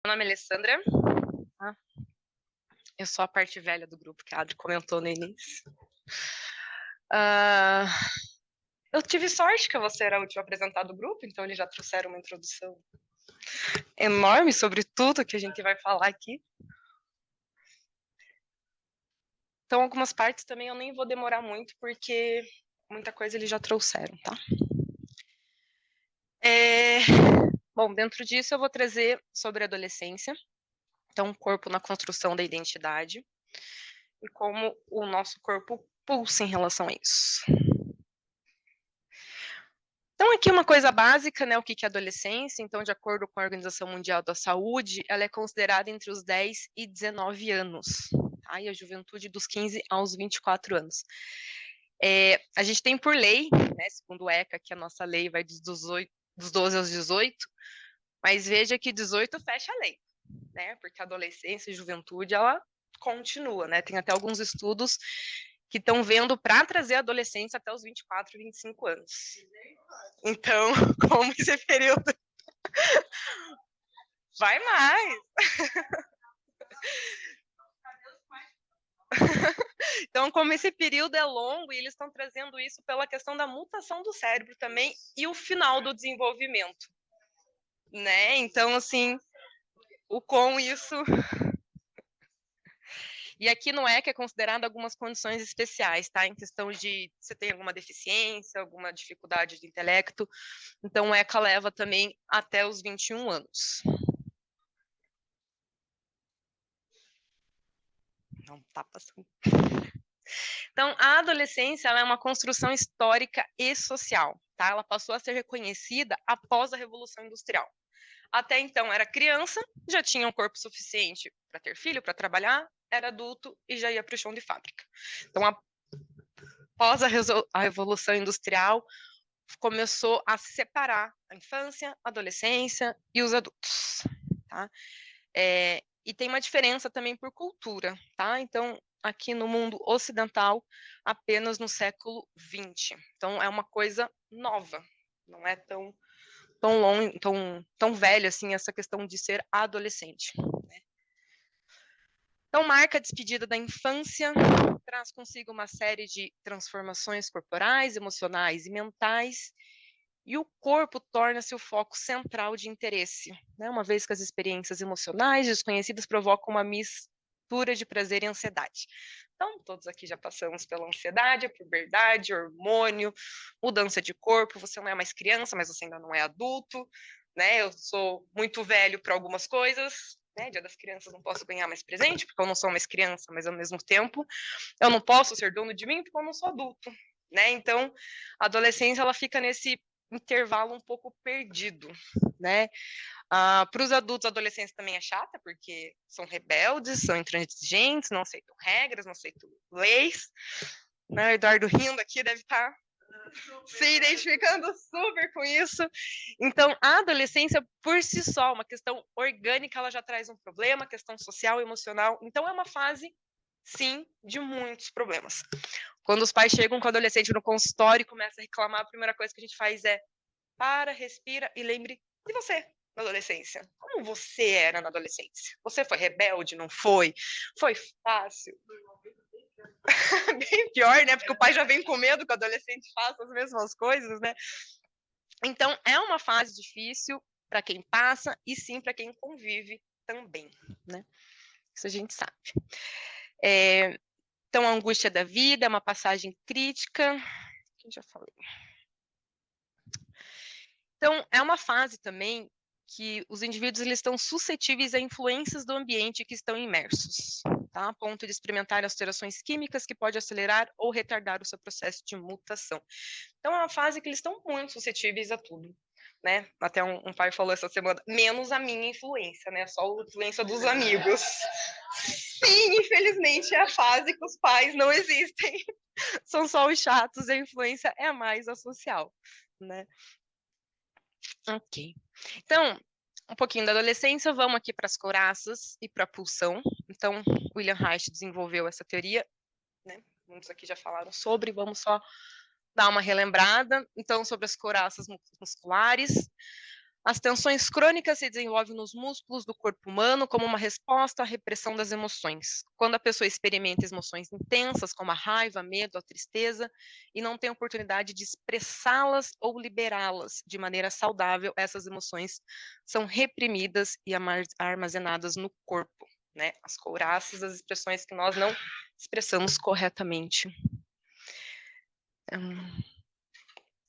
Meu nome é Alessandra. Tá? Eu sou a parte velha do grupo, que a Adri comentou no início. Eu tive sorte que você era a última a apresentar do grupo, então eles já trouxeram uma introdução enorme sobre tudo que a gente vai falar aqui. Então, algumas partes também eu nem vou demorar muito, porque muita coisa eles já trouxeram, tá? Bom, dentro disso eu vou trazer sobre a adolescência, então o corpo na construção da identidade, e como o nosso corpo pulsa em relação a isso. Então, aqui uma coisa básica, né, o que é adolescência. Então, de acordo com a Organização Mundial da Saúde, ela é considerada entre os 10 e 19 anos, tá? E a juventude dos 15 aos 24 anos. A gente tem por lei, né, segundo o ECA, que a nossa lei vai dos 12 aos 18, mas veja que 18 fecha a lei, né, porque a adolescência e a juventude, ela continua, né, tem até alguns estudos que estão vendo para trazer a adolescência até os 24, 25 anos. Então, como esse período vai mais. Então, como esse período é longo, e eles estão trazendo isso pela questão da mutação do cérebro também e o final do desenvolvimento, né? Então, assim, o com isso... E aqui no ECA é considerado algumas condições especiais, tá? Em questão de você tem alguma deficiência, alguma dificuldade de intelecto. Então, o ECA leva também até os 21 anos. Não tá passando. Então, a adolescência ela é uma construção histórica e social, tá? Ela passou a ser reconhecida após a Revolução Industrial. Até então era criança, já tinha um corpo suficiente para ter filho, para trabalhar, era adulto e já ia para o chão de fábrica. Então, após a Revolução Industrial, começou a separar a infância, a adolescência e os adultos, tá? E tem uma diferença também por cultura, tá? Então, aqui no mundo ocidental, apenas no século XX. Então, é uma coisa nova, não é tão longe, tão velha assim, essa questão de ser adolescente, né? Então, marca a despedida da infância, traz consigo uma série de transformações corporais, emocionais e mentais, e o corpo torna-se o foco central de interesse, né? Uma vez que as experiências emocionais desconhecidas provocam uma mistura de prazer e ansiedade. Então, todos aqui já passamos pela ansiedade, a puberdade, hormônio, mudança de corpo, você não é mais criança, mas você ainda não é adulto, né? Eu sou muito velho para algumas coisas, né? Dia das Crianças não posso ganhar mais presente, porque eu não sou mais criança, mas ao mesmo tempo eu não posso ser dono de mim, porque eu não sou adulto, né? Então, a adolescência, ela fica nesse intervalo um pouco perdido, né? Para os adultos, a adolescência também é chata, porque são rebeldes, são intransigentes, não aceitam regras, não aceitam leis. Né? O Eduardo rindo aqui deve estar se identificando super com isso. Então, a adolescência, por si só, uma questão orgânica, ela já traz um problema, questão social, emocional. Então, é uma fase, sim, de muitos problemas. Quando os pais chegam com o adolescente no consultório e começam a reclamar, a primeira coisa que a gente faz é para, respira e lembre de você na adolescência. Como você era na adolescência? Você foi rebelde, não foi? Foi fácil? Bem pior, né? Porque o pai já vem com medo que o adolescente faça as mesmas coisas, né? Então, é uma fase difícil para quem passa e sim para quem convive também, né? Isso a gente sabe. Então, a angústia da vida é uma passagem crítica, que eu já falei. Então, é uma fase também que os indivíduos eles estão suscetíveis a influências do ambiente que estão imersos, tá? A ponto de experimentar alterações químicas que pode acelerar ou retardar o seu processo de mutação. Então, é uma fase que eles estão muito suscetíveis a tudo, né? Até um pai falou essa semana, menos a minha influência, né? Só a influência dos amigos. Sim, infelizmente, é a fase que os pais não existem. São só os chatos, a influência é mais a social, né? Ok. Então, um pouquinho da adolescência, vamos aqui para as couraças e para a pulsão. Então, William Reich desenvolveu essa teoria, né? Muitos aqui já falaram sobre, vamos só dar uma relembrada. Então, sobre as couraças musculares, As tensões crônicas se desenvolvem nos músculos do corpo humano como uma resposta à repressão das emoções. Quando a pessoa experimenta emoções intensas, como a raiva, medo, a tristeza, e não tem oportunidade de expressá-las ou liberá-las de maneira saudável, essas emoções são reprimidas e armazenadas no corpo, né? As couraças, as expressões que nós não expressamos corretamente.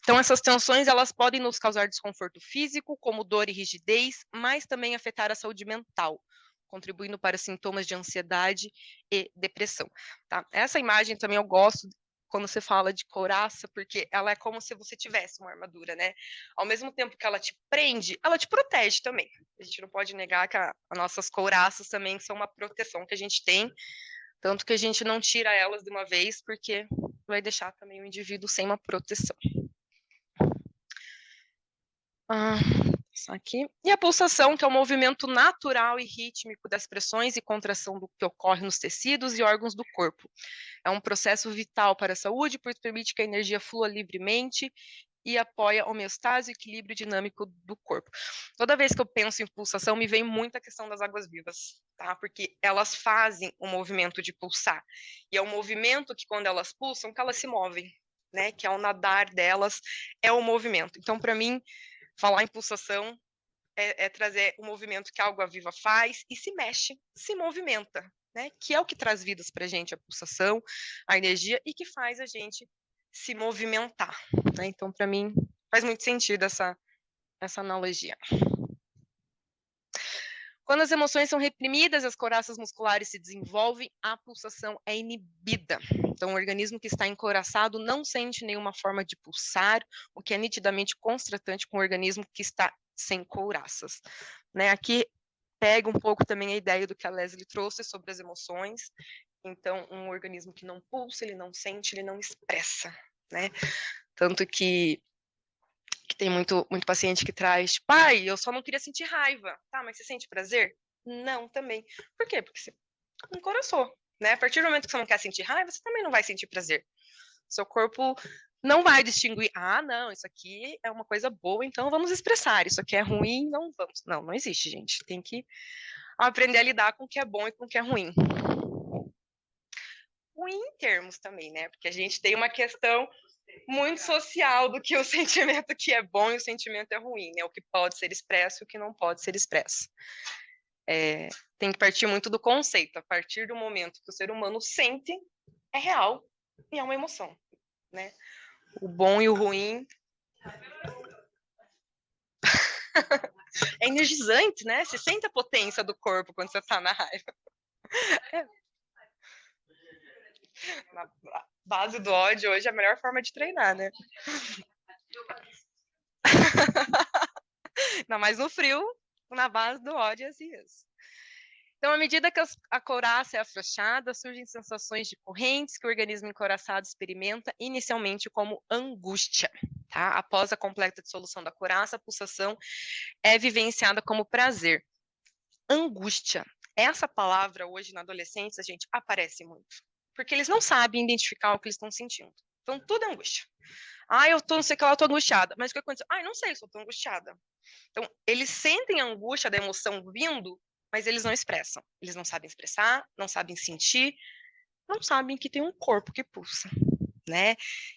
Então, essas tensões, elas podem nos causar desconforto físico, como dor e rigidez, mas também afetar a saúde mental, contribuindo para sintomas de ansiedade e depressão, tá? Essa imagem também eu gosto quando você fala de couraça, porque ela é como se você tivesse uma armadura, né? Ao mesmo tempo que ela te prende, ela te protege também. A gente não pode negar que as nossas couraças também são uma proteção que a gente tem, tanto que a gente não tira elas de uma vez, porque vai deixar também o indivíduo sem uma proteção. Aqui. E a pulsação, que é o movimento natural e rítmico das pressões e contração do que ocorre nos tecidos e órgãos do corpo. É um processo vital para a saúde, pois permite que a energia flua livremente e apoia a homeostase e equilíbrio dinâmico do corpo. Toda vez que eu penso em pulsação, me vem muito a questão das águas vivas, tá? Porque elas fazem o movimento de pulsar. E é um movimento que, quando elas pulsam, que elas se movem, né? Que é o nadar delas, é o movimento. Então, para mim, falar em pulsação é trazer o movimento que a água viva faz e se mexe, se movimenta, né? Que é o que traz vidas para a gente, a pulsação, a energia, e que faz a gente se movimentar, né? Então, para mim, faz muito sentido essa analogia. Quando as emoções são reprimidas, as couraças musculares se desenvolvem, a pulsação é inibida. Então, o organismo que está encouraçado não sente nenhuma forma de pulsar, o que é nitidamente constratante com o organismo que está sem couraças, né? Aqui pega um pouco também a ideia do que a Leslie trouxe sobre as emoções. Então, um organismo que não pulsa, ele não sente, ele não expressa, né? Tanto que tem muito paciente que traz, pai, eu só não queria sentir raiva. Tá, mas você sente prazer? Não, também. Por quê? Porque você encoraçou, né? A partir do momento que você não quer sentir raiva, você também não vai sentir prazer. Seu corpo não vai distinguir, não, isso aqui é uma coisa boa, então vamos expressar. Isso aqui é ruim, não vamos. Não, não existe, gente. Tem que aprender a lidar com o que é bom e com o que é ruim. Ruim em termos também, né? Porque a gente tem uma questão muito social do que o sentimento que é bom e o sentimento é ruim, né? O que pode ser expresso e o que não pode ser expresso. Tem que partir muito do conceito. A partir do momento que o ser humano sente, é real e é uma emoção, né? O bom e o ruim é energizante, né? Você sente a potência do corpo quando você tá na raiva. Na base do ódio hoje é a melhor forma de treinar, né? Ainda mais no frio, na base do ódio é assim mesmo. Então, à medida que a couraça é afrouxada, surgem sensações de correntes que o organismo encouraçado experimenta inicialmente como angústia. Tá? Após a completa dissolução da couraça, a pulsação é vivenciada como prazer. Angústia. Essa palavra hoje na adolescência, gente, aparece muito. Porque eles não sabem identificar o que eles estão sentindo. Então, tudo é angústia. Eu tô, não sei o que lá, eu tô angustiada. Mas o que aconteceu? Não sei, só tô angustiada. Então, eles sentem a angústia da emoção vindo, mas eles não expressam. Eles não sabem expressar, não sabem sentir, não sabem que tem um corpo que pulsa, né?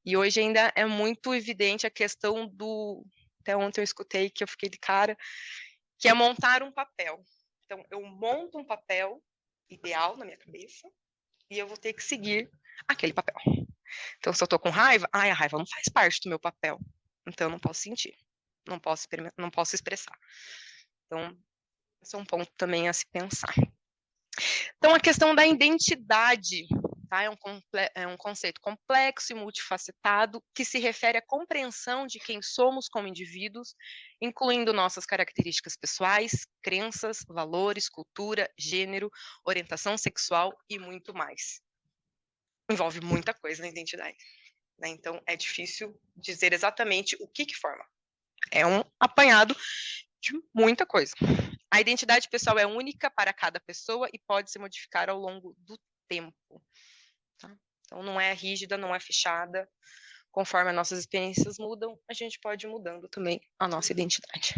E hoje ainda é muito evidente a questão do... Até ontem eu escutei que eu fiquei de cara, que é montar um papel. Então, eu monto um papel ideal na minha cabeça e eu vou ter que seguir aquele papel. Então, se eu tô com raiva, a raiva não faz parte do meu papel. Então, eu não posso sentir, não posso expressar. Então, esse é um ponto também a se pensar. Então, a questão da identidade, tá? É um conceito complexo e multifacetado que se refere à compreensão de quem somos como indivíduos, incluindo nossas características pessoais, crenças, valores, cultura, gênero, orientação sexual e muito mais. Envolve muita coisa na identidade, né? Então, é difícil dizer exatamente o que forma. É um apanhado de muita coisa. A identidade pessoal é única para cada pessoa e pode se modificar ao longo do tempo. Tá? Então, não é rígida, não é fechada. Conforme as nossas experiências mudam, a gente pode ir mudando também a nossa identidade.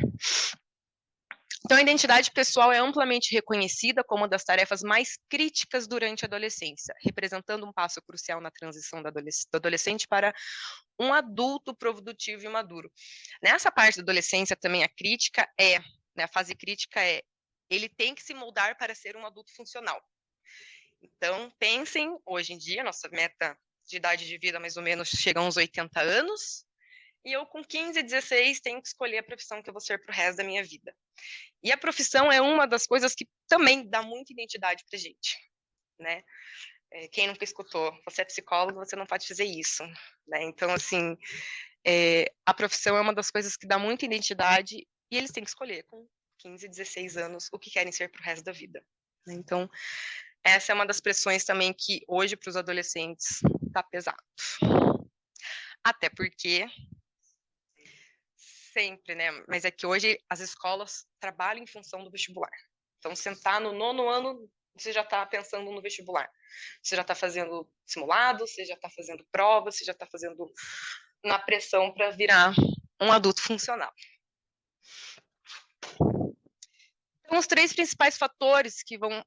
Então, a identidade pessoal é amplamente reconhecida como uma das tarefas mais críticas durante a adolescência, representando um passo crucial na transição do adolescente para um adulto produtivo e maduro. Nessa parte da adolescência também a crítica a fase crítica ele tem que se moldar para ser um adulto funcional. Então, pensem, hoje em dia, nossa meta de idade de vida mais ou menos chega a uns 80 anos, e eu com 15, 16 tenho que escolher a profissão que eu vou ser para o resto da minha vida. E a profissão é uma das coisas que também dá muita identidade para gente, né? Quem nunca escutou, você é psicólogo, você não pode fazer isso, né? Então, assim, a profissão é uma das coisas que dá muita identidade e eles têm que escolher com 15, 16 anos o que querem ser para o resto da vida. Né? Então, essa é uma das pressões também que hoje para os adolescentes está pesado. Até porque sempre, né? Mas é que hoje as escolas trabalham em função do vestibular. Então, sentar no 9º ano, você já está pensando no vestibular. Você já está fazendo simulado, você já está fazendo prova, você já está fazendo na pressão para virar um adulto funcional. Então, os 3 principais fatores que vão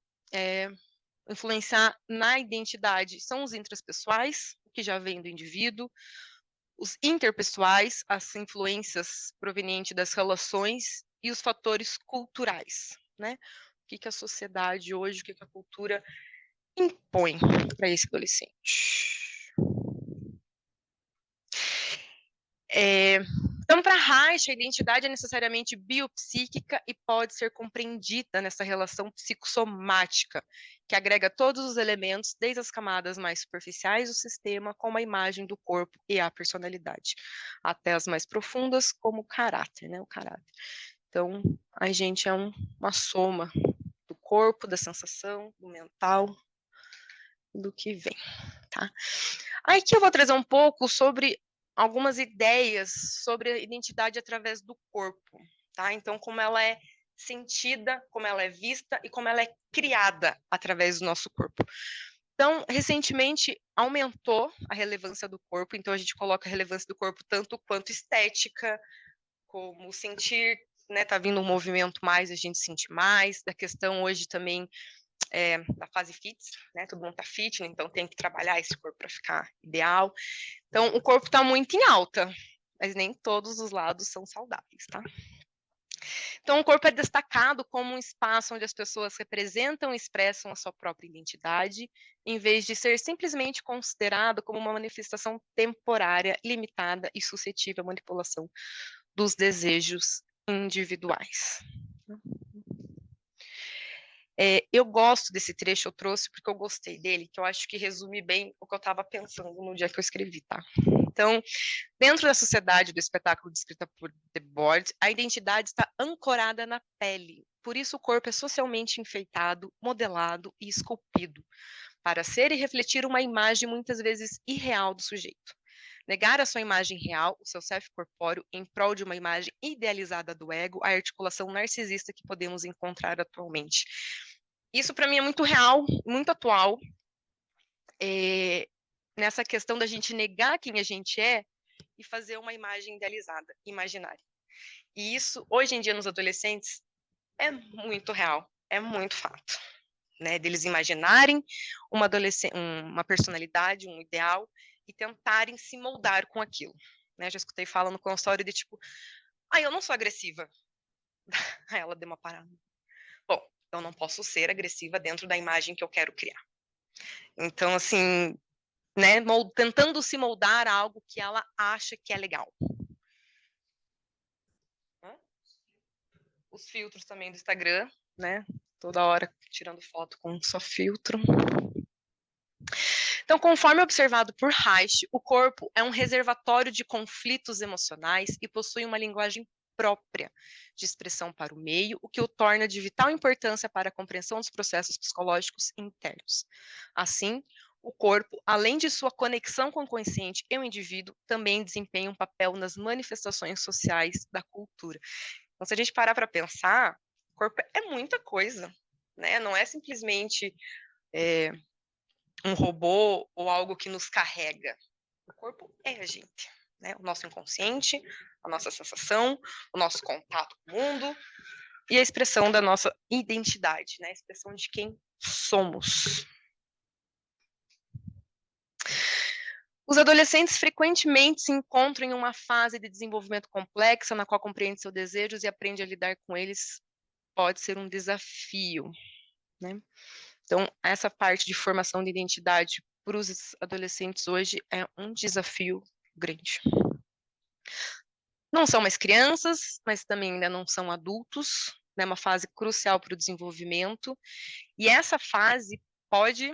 influenciar na identidade são os intrapessoais, que já vem do indivíduo, os interpessoais, as influências provenientes das relações e os fatores culturais, né? O que a sociedade hoje, o que a cultura impõe para esse adolescente. Então, para Reich, a identidade é necessariamente biopsíquica e pode ser compreendida nessa relação psicossomática, que agrega todos os elementos, desde as camadas mais superficiais do sistema, como a imagem do corpo e a personalidade, até as mais profundas, como o caráter, né? O caráter. Então, a gente é uma soma do corpo, da sensação, do mental, do que vem, tá? Aí aqui eu vou trazer um pouco sobre algumas ideias sobre a identidade através do corpo, tá? Então, como ela é sentida, como ela é vista e como ela é criada através do nosso corpo. Então, recentemente aumentou a relevância do corpo, então a gente coloca a relevância do corpo tanto quanto estética, como sentir, né? Tá vindo um movimento mais, a gente sente mais, da questão hoje também da fase fitness, né? Todo mundo tá fitness, então tem que trabalhar esse corpo para ficar ideal. Então, o corpo está muito em alta, mas nem todos os lados são saudáveis, tá? Então, o corpo é destacado como um espaço onde as pessoas representam e expressam a sua própria identidade, em vez de ser simplesmente considerado como uma manifestação temporária, limitada e suscetível à manipulação dos desejos individuais. Eu gosto desse trecho, eu trouxe porque eu gostei dele, que eu acho que resume bem o que eu estava pensando no dia que eu escrevi, tá? Então, dentro da sociedade do espetáculo descrita por Debord, a identidade está ancorada na pele. Por isso, o corpo é socialmente enfeitado, modelado e esculpido, para ser e refletir uma imagem muitas vezes irreal do sujeito. Negar a sua imagem real, o seu self corpóreo, em prol de uma imagem idealizada do ego, a articulação narcisista que podemos encontrar atualmente. Isso, para mim, é muito real, muito atual, nessa questão da gente negar quem a gente é e fazer uma imagem idealizada, imaginária. E isso, hoje em dia, nos adolescentes, é muito real, é muito fato. Né, deles imaginarem uma personalidade, um ideal, e tentarem se moldar com aquilo. Né, já escutei fala no consultório de tipo, eu não sou agressiva. Aí ela deu uma parada. Bom, eu não posso ser agressiva dentro da imagem que eu quero criar. Então, assim, né, tentando se moldar a algo que ela acha que é legal. Os filtros também do Instagram, né? Toda hora tirando foto com só filtro. Então, conforme observado por Reich, o corpo é um reservatório de conflitos emocionais e possui uma linguagem própria de expressão para o meio, o que o torna de vital importância para a compreensão dos processos psicológicos internos. Assim, o corpo, além de sua conexão com o consciente e o indivíduo, também desempenha um papel nas manifestações sociais da cultura. Então, se a gente parar para pensar, o corpo é muita coisa, né? Não é simplesmente um robô ou algo que nos carrega. O corpo é a gente, né? O nosso inconsciente, a nossa sensação, o nosso contato com o mundo. e a expressão da nossa identidade, né? A expressão de quem somos. Os adolescentes frequentemente se encontram em uma fase de desenvolvimento complexa, na qual compreende seus desejos e aprende a lidar com eles, pode ser um desafio, né? Então, essa parte de formação de identidade para os adolescentes hoje é um desafio grande. Não são mais crianças, mas também ainda não são adultos, né? Uma fase crucial para o desenvolvimento, e essa fase pode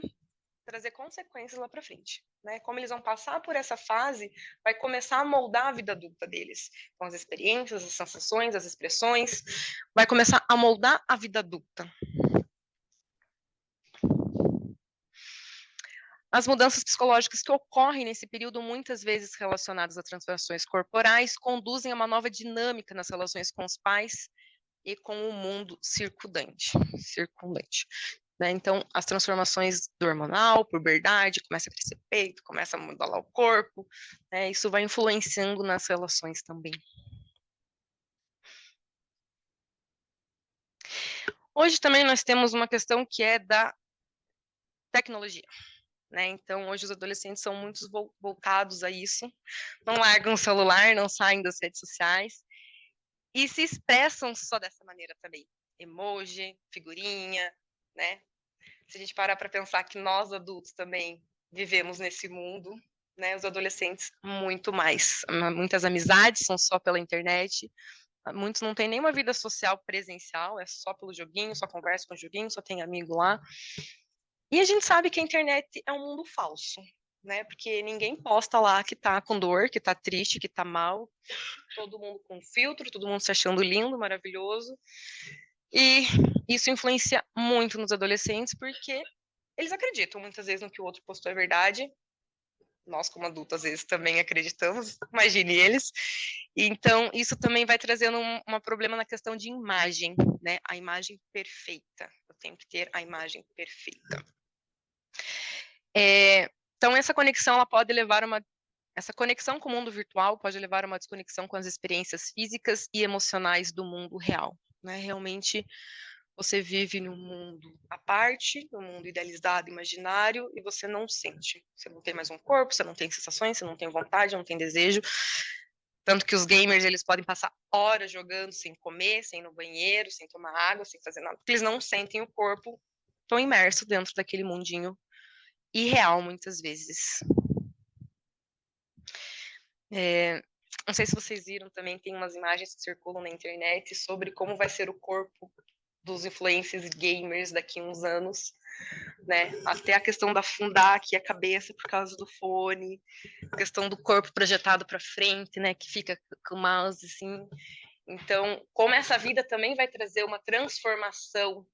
trazer consequências lá para frente, né? Como eles vão passar por essa fase, vai começar a moldar a vida adulta deles, com as experiências, as sensações, as expressões, vai começar a moldar a vida adulta. As mudanças psicológicas que ocorrem nesse período, muitas vezes relacionadas a transformações corporais, conduzem a uma nova dinâmica nas relações com os pais e com o mundo circundante. Né? Então, as transformações do hormonal, puberdade, começa a crescer peito, começa a mudar lá o corpo, né? Isso vai influenciando nas relações também. Hoje também nós temos uma questão que é da tecnologia. Né? Então, hoje os adolescentes são muito voltados a isso, não largam o celular, não saem das redes sociais, e se expressam só dessa maneira também. Emoji, figurinha, né? Se a gente parar para pensar que nós adultos também vivemos nesse mundo, né? Os adolescentes muito mais. Muitas amizades são só pela internet, muitos não têm nenhuma vida social presencial, é só pelo joguinho, só conversa com o joguinho, só tem amigo lá. E a gente sabe que a internet é um mundo falso, né? Porque ninguém posta lá que tá com dor, que tá triste, que tá mal. Todo mundo com filtro, todo mundo se achando lindo, maravilhoso. E isso influencia muito nos adolescentes, porque eles acreditam muitas vezes no que o outro postou é verdade. Nós, como adultos, às vezes também acreditamos, imagine eles. Então, isso também vai trazendo um problema na questão de imagem, né? A imagem perfeita. Eu tenho que ter a imagem perfeita. Então, essa conexão, ela pode levar essa conexão com o mundo virtual pode levar a uma desconexão com as experiências físicas e emocionais do mundo real, né? Realmente, você vive num mundo à parte, num mundo idealizado, imaginário, e você não sente. Você não tem mais um corpo, você não tem sensações, você não tem vontade, não tem desejo. Tanto que os gamers, eles podem passar horas jogando sem comer, sem ir no banheiro, sem tomar água, sem fazer nada, porque eles não sentem o corpo, estão imersos dentro daquele mundinho irreal, muitas vezes. Não sei se vocês viram também, tem umas imagens que circulam na internet sobre como vai ser o corpo dos influencers gamers daqui a uns anos, né? Até a questão da afundar aqui a cabeça por causa do fone, a questão do corpo projetado para frente, né? Que fica com o mouse assim. Então, como essa vida também vai trazer uma transformação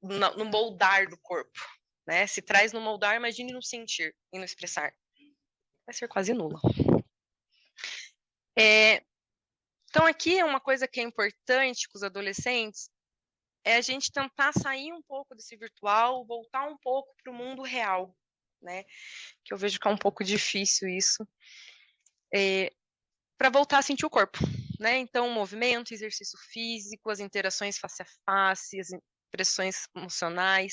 no moldar do corpo, né? Se traz no moldar, imagine no sentir e no expressar. Vai ser quase nula. Então, aqui é uma coisa que é importante com os adolescentes, é a gente tentar sair um pouco desse virtual, voltar um pouco para o mundo real, né? Que eu vejo que é um pouco difícil isso, para voltar a sentir o corpo, né? Então, o movimento, exercício físico, as interações face a face, as expressões emocionais,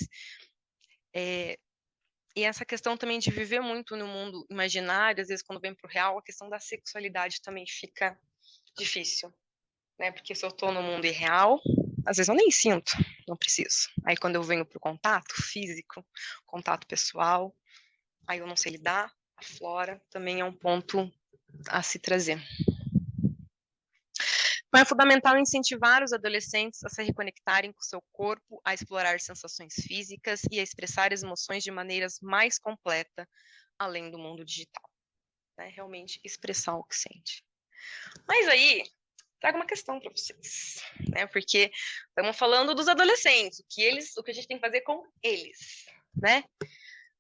e essa questão também de viver muito no mundo imaginário, às vezes quando vem para o real, a questão da sexualidade também fica difícil, né? Porque se eu estou no mundo irreal, às vezes eu nem sinto, não preciso. Aí quando eu venho para o contato físico, contato pessoal, aí eu não sei lidar, aflora, também é um ponto a se trazer. Então, é fundamental incentivar os adolescentes a se reconectarem com o seu corpo, a explorar sensações físicas e a expressar as emoções de maneiras mais completa, além do mundo digital. Né? Realmente expressar o que sente. Mas aí, trago uma questão para vocês, né? Porque estamos falando dos adolescentes, o que a gente tem que fazer com eles, né?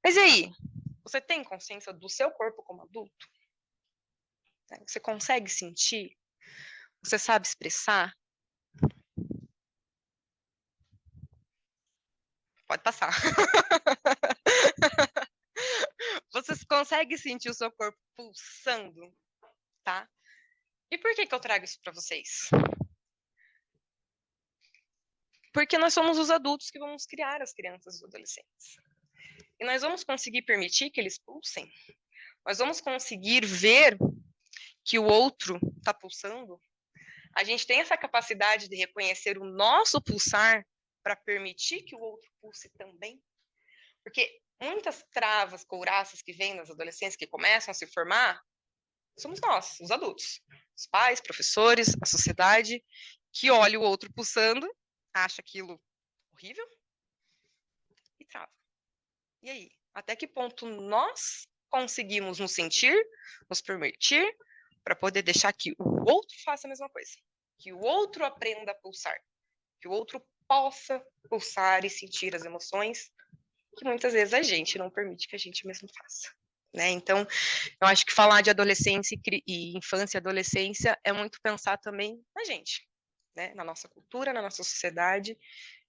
Mas e aí, você tem consciência do seu corpo como adulto? Você consegue sentir? Você sabe expressar? Pode passar. Você consegue sentir o seu corpo pulsando, tá? E por que eu trago isso para vocês? Porque nós somos os adultos que vamos criar as crianças e os adolescentes. E nós vamos conseguir permitir que eles pulsem? Nós vamos conseguir ver que o outro está pulsando? A gente tem essa capacidade de reconhecer o nosso pulsar para permitir que o outro pulse também? Porque muitas travas, couraças que vêm nas adolescentes que começam a se formar, somos nós, os adultos. Os pais, professores, a sociedade, que olha o outro pulsando, acha aquilo horrível e trava. E aí? Até que ponto nós conseguimos nos sentir, nos permitir, para poder deixar que o outro faça a mesma coisa? Que o outro aprenda a pulsar. Que o outro possa pulsar e sentir as emoções que muitas vezes a gente não permite que a gente mesmo faça. Né? Então, eu acho que falar de adolescência e infância e adolescência é muito pensar também na gente, né? Na nossa cultura, na nossa sociedade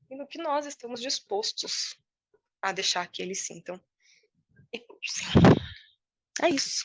e no que nós estamos dispostos a deixar que eles sintam e pulsem. É isso.